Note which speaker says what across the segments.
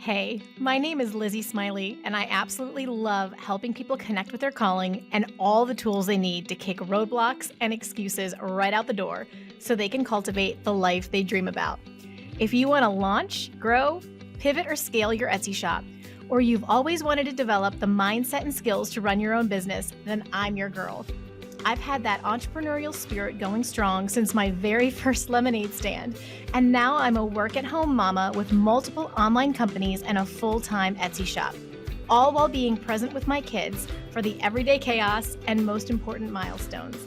Speaker 1: Hey, my name is Lizzie Smiley, and I absolutely love helping people connect with their calling and all the tools they need to kick roadblocks and excuses right out the door so they can cultivate the life they dream about. If you want to launch, grow, pivot, or scale your Etsy shop, or you've always wanted to develop the mindset and skills to run your own business, then I'm your girl. I've had that entrepreneurial spirit going strong since my very first lemonade stand, and now I'm a work-at-home mama with multiple online companies and a full-time Etsy shop, all while being present with my kids for the everyday chaos and most important milestones.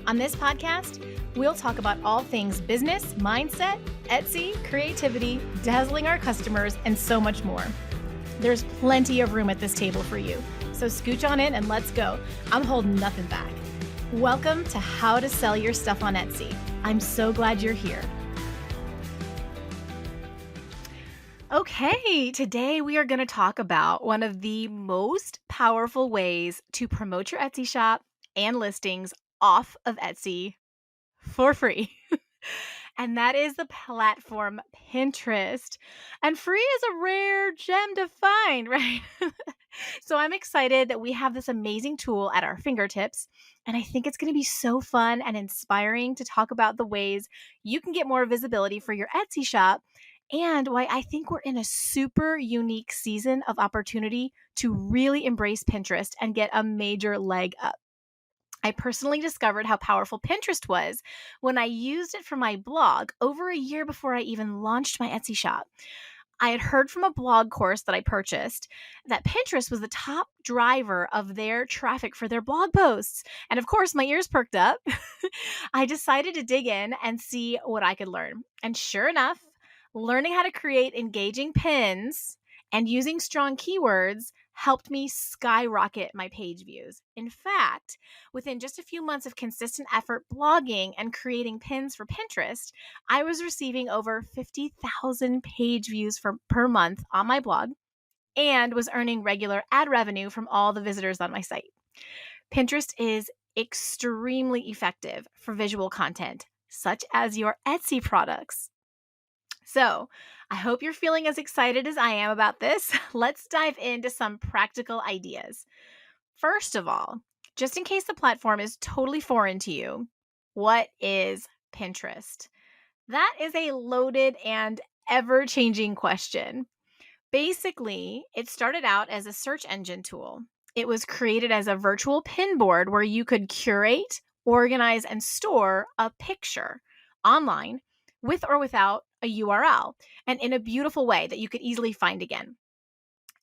Speaker 1: On this podcast, we'll talk about all things business, mindset, Etsy, creativity, dazzling our customers, and so much more. There's plenty of room at this table for you, so scooch on in and let's go. I'm holding nothing back. Welcome to How to Sell Your Stuff on Etsy. I'm so glad you're here. Okay, today we are going to talk about one of the most powerful ways to promote your Etsy shop and listings off of Etsy for free. And that is the platform Pinterest. And free is a rare gem to find, right? So I'm excited that we have this amazing tool at our fingertips. And I think it's going to be so fun and inspiring to talk about the ways you can get more visibility for your Etsy shop and why I think we're in a super unique season of opportunity to really embrace Pinterest and get a major leg up. I personally discovered how powerful Pinterest was when I used it for my blog over a year before I even launched my Etsy shop. I had heard from a blog course that I purchased that Pinterest was the top driver of their traffic for their blog posts. And of course, my ears perked up. I decided to dig in and see what I could learn. And sure enough, learning how to create engaging pins and using strong keywords helped me skyrocket my page views. In fact, within just a few months of consistent effort blogging and creating pins for Pinterest, I was receiving over 50,000 page views per month on my blog and was earning regular ad revenue from all the visitors on my site. Pinterest is extremely effective for visual content, such as your Etsy products. So, I hope you're feeling as excited as I am about this. Let's dive into some practical ideas. First of all, just in case the platform is totally foreign to you, what is Pinterest? That is a loaded and ever-changing question. Basically, it started out as a search engine tool. It was created as a virtual pin board where you could curate, organize, and store a picture online with or without a URL and in a beautiful way that you could easily find again.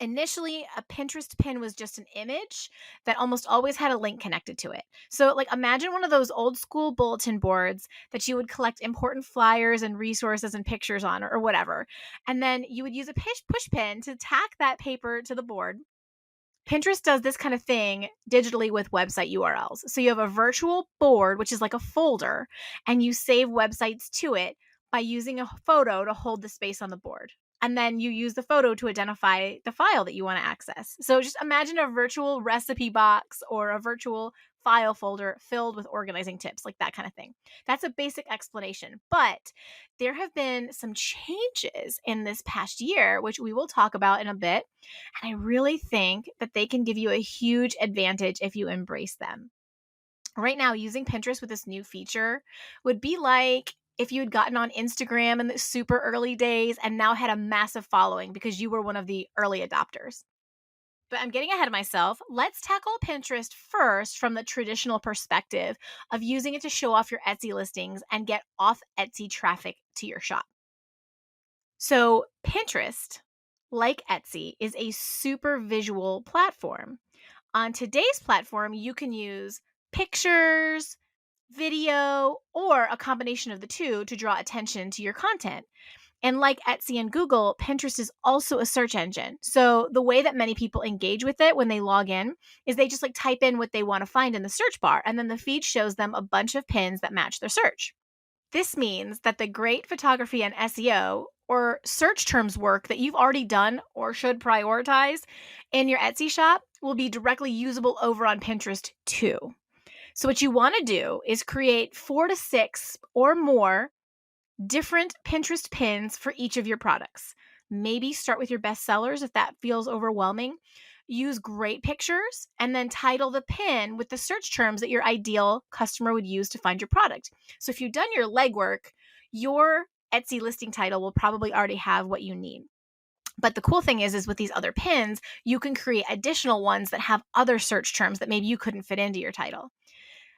Speaker 1: Initially, a Pinterest pin was just an image that almost always had a link connected to it. So, like, imagine one of those old school bulletin boards that you would collect important flyers and resources and pictures on or whatever. And then you would use a push pin to tack that paper to the board. Pinterest does this kind of thing digitally with website URLs. So you have a virtual board, which is like a folder, and you save websites to it by using a photo to hold the space on the board. And then you use the photo to identify the file that you want to access. So just imagine a virtual recipe box or a virtual file folder filled with organizing tips, like that kind of thing. That's a basic explanation. But there have been some changes in this past year, which we will talk about in a bit. And I really think that they can give you a huge advantage if you embrace them. Right now, using Pinterest with this new feature would be like if you had gotten on Instagram in the super early days and now had a massive following because you were one of the early adopters. But I'm getting ahead of myself. Let's tackle Pinterest first from the traditional perspective of using it to show off your Etsy listings and get off Etsy traffic to your shop. So Pinterest, like Etsy, is a super visual platform. On today's platform, you can use pictures, video, or a combination of the two to draw attention to your content. And like Etsy and Google, Pinterest is also a search engine. So the way that many people engage with it when they log in is they just like type in what they want to find in the search bar, and then the feed shows them a bunch of pins that match their search. This means that the great photography and SEO or search terms work that you've already done or should prioritize in your Etsy shop will be directly usable over on Pinterest too. So what you want to do is create 4 to 6 or more different Pinterest pins for each of your products. Maybe start with your best sellers if that feels overwhelming. Use great pictures and then title the pin with the search terms that your ideal customer would use to find your product. So if you've done your legwork, your Etsy listing title will probably already have what you need. But the cool thing is with these other pins, you can create additional ones that have other search terms that maybe you couldn't fit into your title.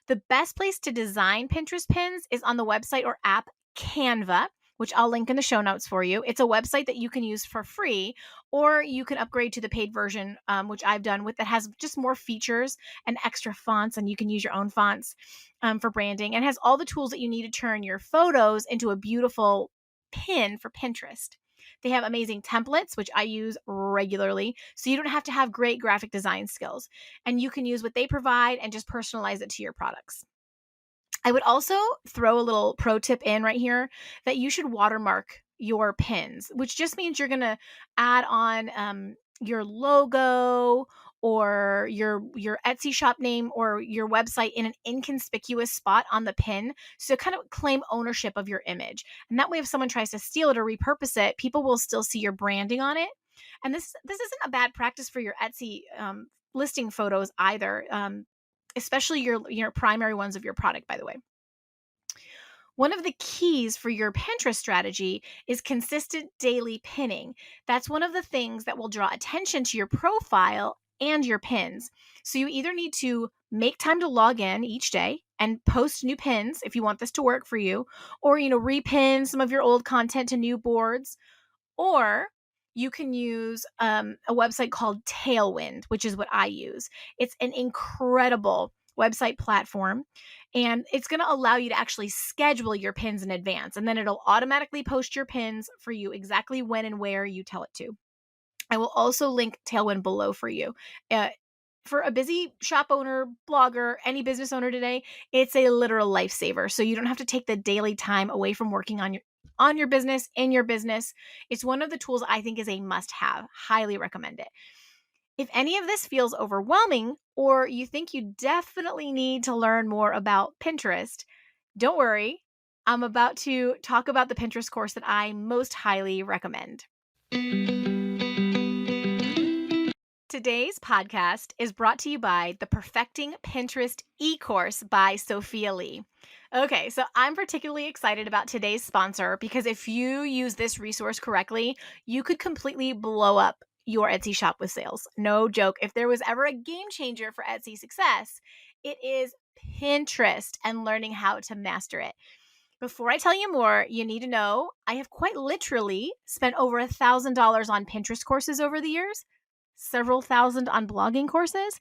Speaker 1: The best place to design Pinterest pins is on the website or app Canva, which I'll link in the show notes for you. It's a website that you can use for free, or you can upgrade to the paid version, which I've done with, that has just more features and extra fonts, and you can use your own fonts for branding, and has all the tools that you need to turn your photos into a beautiful pin for Pinterest. They have amazing templates, which I use regularly, so you don't have to have great graphic design skills, and you can use what they provide and just personalize it to your products. I would also throw a little pro tip in right here that you should watermark your pins, which just means you're going to add on your logo or your Etsy shop name or your website in an inconspicuous spot on the pin, so kind of claim ownership of your image. And that way, if someone tries to steal it or repurpose it, people will still see your branding on it. And this isn't a bad practice for your Etsy listing photos either, especially your primary ones of your product, by the way. One of the keys for your Pinterest strategy is consistent daily pinning. That's one of the things that will draw attention to your profile and your pins. So you either need to make time to log in each day and post new pins if you want this to work for you, or repin some of your old content to new boards, or you can use a website called Tailwind, which is what I use. It's an incredible website platform, and it's going to allow you to actually schedule your pins in advance, and then it'll automatically post your pins for you exactly when and where you tell it to. I will also link Tailwind below for you. For a busy shop owner, blogger, any business owner today, it's a literal lifesaver. So you don't have to take the daily time away from working on your business, in your business. It's one of the tools I think is a must-have. Highly recommend it. If any of this feels overwhelming, or you think you definitely need to learn more about Pinterest, don't worry. I'm about to talk about the Pinterest course that I most highly recommend. Today's podcast is brought to you by the Perfecting Pinterest e-course by Sophia Lee. Okay, so I'm particularly excited about today's sponsor because if you use this resource correctly, you could completely blow up your Etsy shop with sales. No joke. If there was ever a game changer for Etsy success, it is Pinterest and learning how to master it. Before I tell you more, you need to know I have quite literally spent over $1,000 on Pinterest courses over the years, several thousand on blogging courses,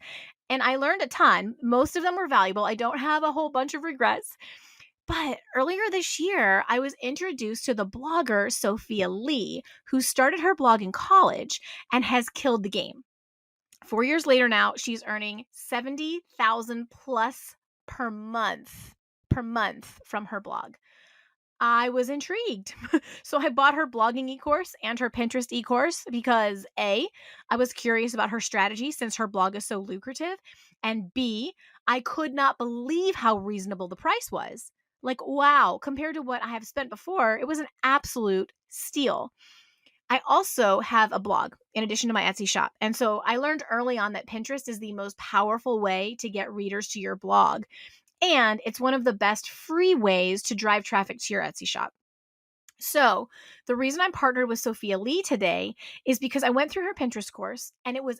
Speaker 1: and I learned a ton. Most of them were valuable. I don't have a whole bunch of regrets. But earlier this year, I was introduced to the blogger Sophia Lee, who started her blog in college and has killed the game. 4 years later now, she's earning $70,000 plus per month from her blog. I was intrigued. So I bought her blogging e-course and her Pinterest e-course because A, I was curious about her strategy since her blog is so lucrative, and B, I could not believe how reasonable the price was. Like, wow, compared to what I have spent before, it was an absolute steal. I also have a blog in addition to my Etsy shop. And so I learned early on that Pinterest is the most powerful way to get readers to your blog. And it's one of the best free ways to drive traffic to your Etsy shop. So the reason I'm partnered with Sophia Lee today is because I went through her Pinterest course and it was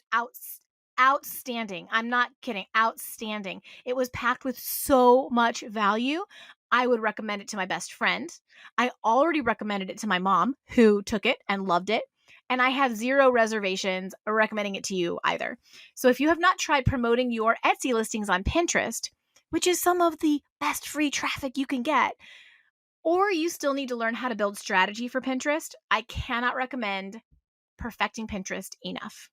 Speaker 1: outstanding. I'm not kidding. Outstanding. It was packed with so much value. I would recommend it to my best friend. I already recommended it to my mom, who took it and loved it. And I have zero reservations recommending it to you either. So if you have not tried promoting your Etsy listings on Pinterest, which is some of the best free traffic you can get, or you still need to learn how to build strategy for Pinterest, I cannot recommend Perfecting Pinterest enough.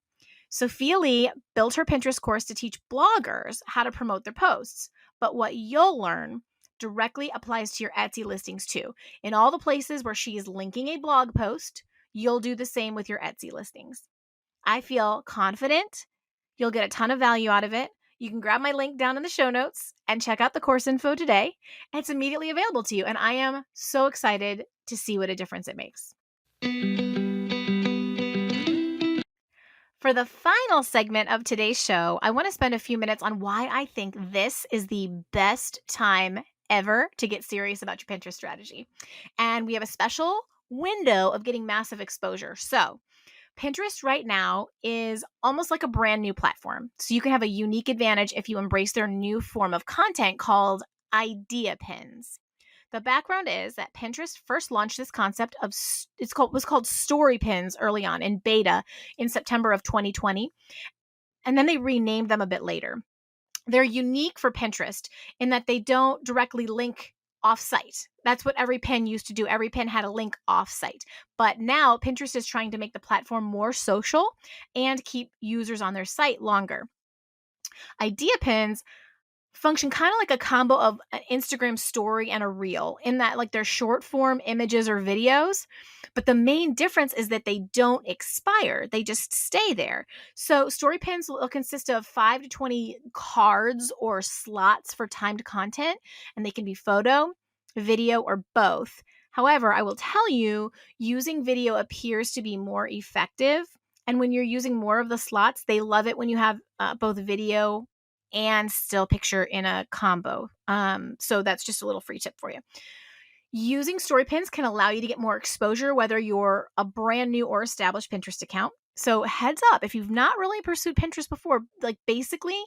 Speaker 1: Sophia Lee built her Pinterest course to teach bloggers how to promote their posts, but what you'll learn directly applies to your Etsy listings too. In all the places where she is linking a blog post, you'll do the same with your Etsy listings. I feel confident you'll get a ton of value out of it. You can grab my link down in the show notes and check out the course info today. It's immediately available to you, and I am so excited to see what a difference it makes. For the final segment of today's show, I want to spend a few minutes on why I think this is the best time ever to get serious about your Pinterest strategy. And we have a special window of getting massive exposure. So, Pinterest right now is almost like a brand new platform. So, you can have a unique advantage if you embrace their new form of content called idea pins. The background is that Pinterest first launched this concept of was called story pins early on in beta in September of 2020, and then they renamed them a bit later. They're unique for Pinterest in that they don't directly link off-site. That's what every pin used to do. Every pin had a link off-site. But now Pinterest is trying to make the platform more social and keep users on their site longer. Idea pins function kind of like a combo of an Instagram story and a reel in that like they're short form images or videos, but the main difference is that they don't expire. They just stay there. So story pins will consist of 5 to 20 cards or slots for timed content, and they can be photo, video, or both. However, I will tell you, using video appears to be more effective. And when you're using more of the slots, they love it when you have both video and still picture in a combo. So that's just a little free tip for you. Using story pins can allow you to get more exposure, whether you're a brand new or established Pinterest account. So heads up, if you've not really pursued Pinterest before, like basically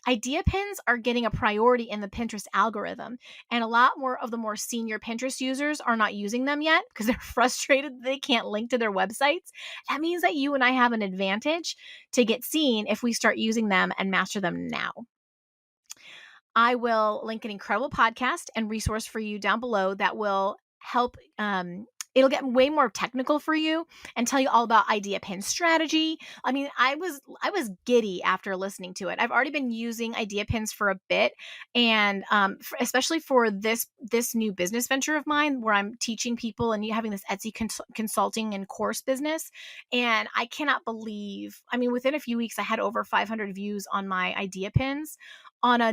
Speaker 1: idea pins are getting a priority in the Pinterest algorithm. And a lot more of the more senior Pinterest users are not using them yet because they're frustrated that they can't link to their websites. That means that you and I have an advantage to get seen if we start using them and master them now. I will link an incredible podcast and resource for you down below that will help. It'll get way more technical for you and tell you all about idea pin strategy. I mean, I was giddy after listening to it. I've already been using idea pins for a bit, and especially for this new business venture of mine, where I'm teaching people and having this Etsy consulting and course business. And I cannot believe, I mean, within a few weeks, I had over 500 views on my idea pins on a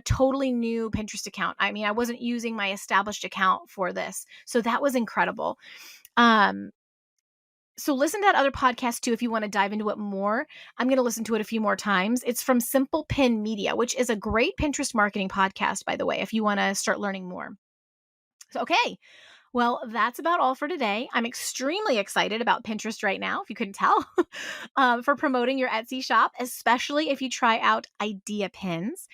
Speaker 1: totally new Pinterest account. I mean, I wasn't using my established account for this. So that was incredible. So listen to that other podcast too if you want to dive into it more. I'm going to listen to it a few more times. It's from Simple Pin Media, which is a great Pinterest marketing podcast, by the way, if you want to start learning more. So, okay. Well, that's about all for today. I'm extremely excited about Pinterest right now, if you couldn't tell, for promoting your Etsy shop, especially if you try out idea pins.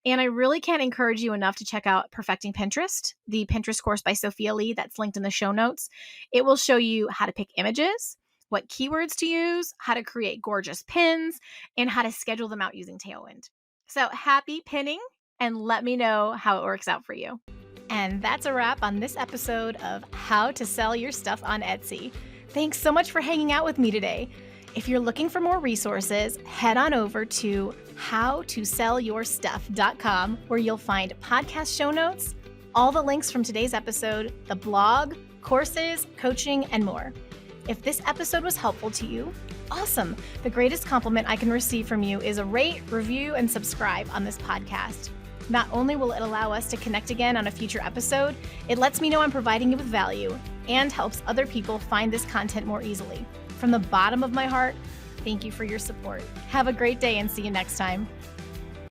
Speaker 1: And I really can't encourage you enough to check out Perfecting Pinterest, the Pinterest course by Sophia Lee that's linked in the show notes. It will show you how to pick images, what keywords to use, how to create gorgeous pins, and how to schedule them out using Tailwind. So happy pinning, and let me know how it works out for you. And that's a wrap on this episode of How to Sell Your Stuff on Etsy. Thanks so much for hanging out with me today. If you're looking for more resources, head on over to howtosellyourstuff.com, where you'll find podcast show notes, all the links from today's episode, the blog, courses, coaching, and more. If this episode was helpful to you, awesome. The greatest compliment I can receive from you is a rate, review, and subscribe on this podcast. Not only will it allow us to connect again on a future episode, it lets me know I'm providing you with value and helps other people find this content more easily. From the bottom of my heart, thank you for your support. Have a great day and see you next time.